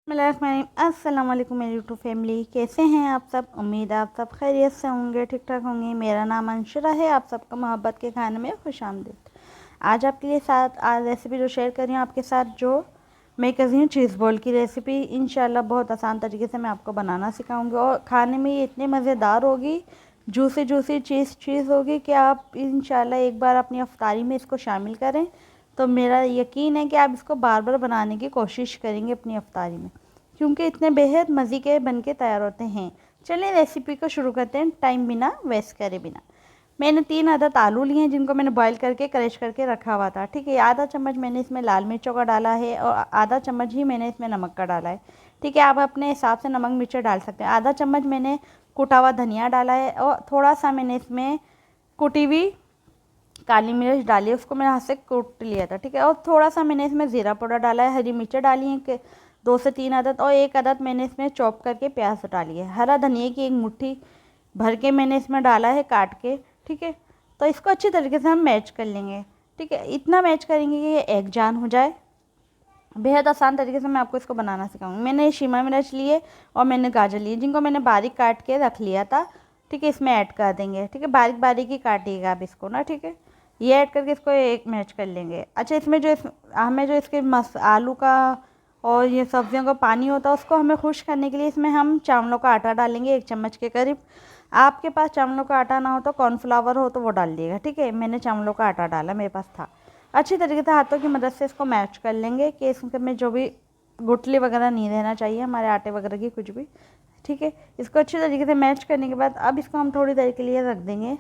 अस्सलाम वालेकुम मेरी यूट्यूब फैमिली, कैसे हैं आप सब। उम्मीद है आप सब खैरियत से होंगे, ठीक ठाक होंगे। मेरा नाम अंशुरा है, आप सबका मोहब्बत के खाने में खुशामदीद। आज आपके लिए आज रेसिपी जो शेयर कर रही हूँ आपके साथ, जो मैं कर रही हूँ चीज़ बॉल की रेसिपी। इंशाल्लाह बहुत आसान तरीके से मैं आपको बनाना सिखाऊंगी और खाने में ये इतनी मज़ेदार होगी, जूसी जूसी चीज़ होगी कि आप इंशाल्लाह एक बार अपनी अफ्तारी में इसको शामिल करें तो मेरा यकीन है कि आप इसको बार बार बनाने की कोशिश करेंगे अपनी अफ्तारी में, क्योंकि इतने बेहद मज़े के बन के तैयार होते हैं। चलिए रेसिपी को शुरू करते हैं टाइम बिना वेस्ट करे बिना। मैंने 3 अदद आलू लिए हैं जिनको मैंने बॉईल करके क्रश करके रखा हुआ था। ठीक है, आधा चम्मच मैंने इसमें लाल मिर्चों का डाला है और आधा चम्मच ही मैंने इसमें नमक का डाला है। ठीक है, आप अपने हिसाब से नमक मिर्च डाल सकते हैं। आधा चम्मच मैंने कुटा हुआ धनिया डाला है और थोड़ा सा मैंने इसमें कुटी हुई काली मिर्च डाली है, उसको मैंने हाथ से कूट लिया था। ठीक है, और थोड़ा सा मैंने इसमें ज़ीरा पाउडर डाला है। हरी मिर्चें डाली हैं 2 से 3 अदद और 1 अदद मैंने इसमें चॉप करके प्याज डाली है। हरा धनिया की 1 मुट्ठी भर के मैंने इसमें डाला है काट के। ठीक है, तो इसको अच्छी तरीके से हम मैच कर लेंगे। ठीक है, इतना मैच करेंगे कि ये एक जान हो जाए। बेहद आसान तरीके से मैं आपको इसको बनाना सिखाऊंगी। मैंने शिमला मिर्च लिए और मैंने गाजर लिए जिनको मैंने बारीक काट के रख लिया था। ठीक है, इसमें ऐड कर देंगे। ठीक है, बारीक बारीक ही काटिएगा आप इसको ना। ठीक है, ये ऐड करके इसको एक मैच कर लेंगे। अच्छा, इसमें जो हमें जो इसके आलू का और ये सब्जियों का पानी होता है उसको हमें खुश करने के लिए इसमें हम चावलों का आटा डालेंगे 1 चम्मच के करीब। आपके पास चावलों का आटा ना हो तो कॉर्नफ्लावर हो तो वो डाल दिएगा। ठीक है, मैंने चावलों का आटा डाला, मेरे पास था। अच्छी तरीके से हाथों की मदद से इसको मैच कर लेंगे कि इसमें जो भी गुठली वगैरह नहीं रहना चाहिए हमारे आटे वगैरह की कुछ भी। ठीक है, इसको अच्छी तरीके से मैच करने के बाद अब इसको हम थोड़ी देर के लिए रख देंगे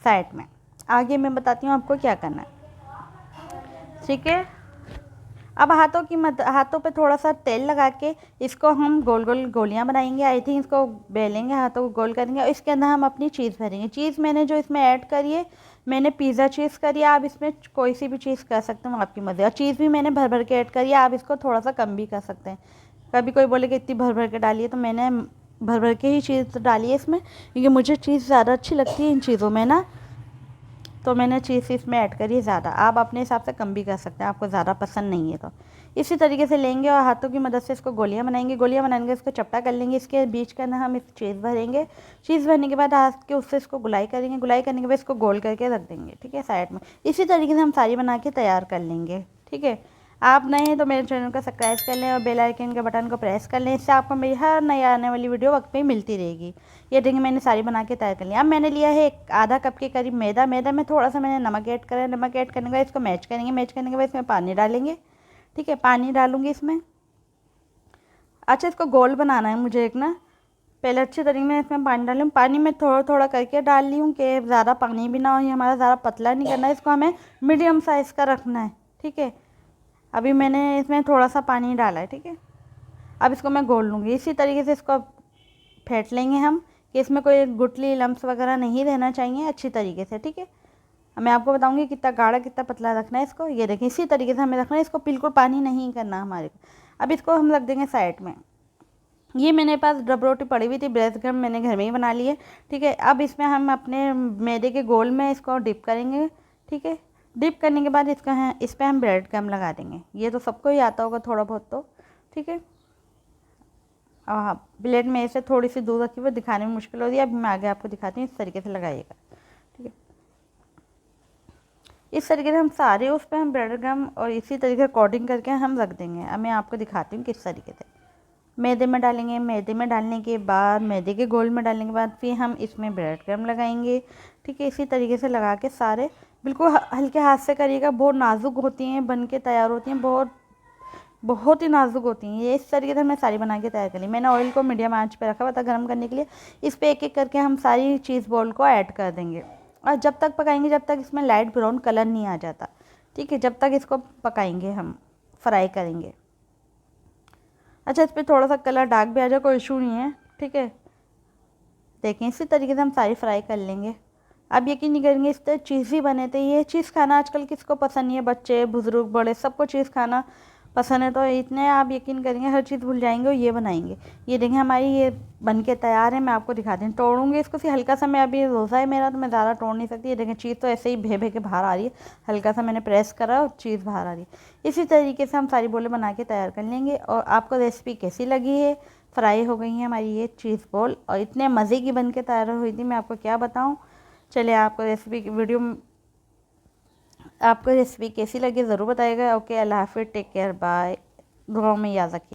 साइड में। आगे मैं बताती हूँ आपको क्या करना है। ठीक है, अब हाथों पे थोड़ा सा तेल लगा के इसको हम गोल गोल गोलियां बनाएंगे। आई थिंक इसको बेलेंगे, हाथों को गोल करेंगे और इसके अंदर हम अपनी चीज़ भरेंगे। चीज़ मैंने जो इसमें ऐड करी है, मैंने पिज़्ज़ा चीज़ करी है। आप इसमें कोई सी भी चीज़ कर सकते हो, आपकी मर्ज़ी। और चीज़ भी मैंने भर भर के ऐड करी है, आप इसको थोड़ा सा कम भी कर सकते हैं। कभी कोई बोले कि इतनी भर भर के डालिए, तो मैंने भर भर के ही चीज़ डाली है इसमें, क्योंकि मुझे चीज़ ज़्यादा अच्छी लगती है इन चीज़ों में ना, तो मैंने चीज़ इसमें ऐड करी है ज़्यादा। आप अपने हिसाब से कम भी कर सकते हैं, आपको ज़्यादा पसंद नहीं है तो। इसी तरीके से लेंगे और हाथों की मदद से इसको गोलियां बनाएंगे। गोलियां बनाएंगे, इसको चपटा कर लेंगे। इसके बीच के अंदर हम इस चीज़ भरेंगे। चीज़ भरने के बाद हाथ के उससे इसको गुलाई करेंगे। गुलाई करने के बाद इसको गोल करके रख देंगे। ठीक है, साइड में। इसी तरीके से हम सारी बना के तैयार कर लेंगे। ठीक है, आप नए हैं तो मेरे चैनल को सब्सक्राइब कर लें और बेल आइकन के बटन को प्रेस कर लें। इससे आपको मेरी हर नई आने वाली वीडियो वक्त पे मिलती रहेगी। ये देखिए, मैंने सारी बना के तैयार कर लिया। अब मैंने लिया है आधा कप के करीब मैदा। मैदा में थोड़ा सा मैंने नमक ऐड करा। नमक ऐड करने के बाद इसको मैच करेंगे। मैच करने के बाद इसमें पानी डालेंगे। ठीक है, पानी डालूंगी इसमें। अच्छा, इसको गोल बनाना है मुझे एक ना। पहले अच्छे तरीके में इसमें पानी डालूँ। पानी में थोड़ा थोड़ा करके डाल ली हूँ कि ज़्यादा पानी भी ना हो, ये हमारा ज़्यादा पतला नहीं करना है। इसको हमें मीडियम साइज़ का रखना है। ठीक है, अभी मैंने इसमें थोड़ा सा पानी डाला है। ठीक है, अब इसको मैं घोल लूँगी। इसी तरीके से इसको फेंट लेंगे हम कि इसमें कोई गुठली लम्स वगैरह नहीं रहना चाहिए, अच्छी तरीके से। ठीक है, मैं आपको बताऊंगी कितना गाढ़ा कितना पतला रखना है इसको। ये देखिए, इसी तरीके से हमें रखना है इसको, बिल्कुल पानी नहीं करना हमारे को। अब इसको हम रख देंगे साइड में। ये मेरे पास डब रोटी पड़ी हुई थी, ब्रेड क्रम्ब मैंने घर में ही बना ली है। ठीक है, अब इसमें हम अपने मैदे के गोल में इसको डिप करेंगे। ठीक है, डिप करने के बाद इस पर हम ब्रेड क्रम्ब लगा देंगे। ये तो सबको ही आता होगा थोड़ा बहुत तो। ठीक है, हाँ, प्लेट में ऐसे थोड़ी सी दूर रखी हुई, दिखाने में मुश्किल हो रही है। अब मैं आगे आपको दिखाती हूँ, इस तरीके से लगाइएगा। ठीक है, इस तरीके से हम सारे उस पर हम ब्रेड क्रम्ब और इसी तरीके से कोटिंग करके हम रख देंगे। अब मैं आपको दिखाती हूँ किस तरीके से। मैदे में डालेंगे। मैदे में डालने के बाद, मैदे के गोल में डालने के बाद फिर हम इसमें ब्रेड क्रम्ब लगाएंगे। ठीक है, इसी तरीके से लगा के सारे बिल्कुल हल्के हाथ से करिएगा। बहुत नाजुक होती हैं, बन के तैयार होती हैं, बहुत बहुत ही नाजुक होती हैं ये। इस तरीके से मैं सारी बना के तैयार कर ली। मैंने ऑयल को मीडियम आंच पे रखा हुआ था गर्म करने के लिए। इस पर एक एक करके हम सारी चीज़ बॉल को ऐड कर देंगे और जब तक पकाएंगे जब तक इसमें लाइट ब्राउन कलर नहीं आ जाता। ठीक है, जब तक इसको पकाएंगे हम, फ्राई करेंगे। अच्छा, इस पर थोड़ा सा कलर डार्क भी आ जाए, कोई इशू नहीं है। ठीक है, देखें, इसी तरीके से हम सारी फ्राई कर लेंगे। अब यकीन नहीं करेंगे, इस तरह चीज़ ही बने थे। ये चीज़ खाना आजकल किसको पसंद नहीं है, बच्चे बुजुर्ग बड़े सबको चीज़ खाना पसंद है तो इतने आप यकीन करेंगे हर चीज़ भूल जाएंगे और ये बनाएंगे। ये देखें हमारी ये बन के तैयार है। मैं आपको दिखाती हूँ, तोड़ूंगी इसको सी हल्का सा। मैं अभी रोज़ा है मेरा तो मैं ज़्यादा तोड़ नहीं सकती। ये देखें चीज़ तो ऐसे ही भे के बाहर आ रही है, हल्का सा मैंने प्रेस करा और चीज़ बाहर आ रही है। इसी तरीके से हम सारी बोलें बना के तैयार कर लेंगे। और आपको रेसिपी कैसी लगी है? फ्राई हो गई है हमारी ये चीज़ बॉल और इतने मज़े की बन के तैयार हुई थी, मैं आपको क्या बताऊँ। चलिए आपको रेसिपी कैसी लगी ज़रूर बताइएगा। ओके, अल्लाह हाफ़िज़, टेक केयर, बाय। दुआओं में याद रखिए।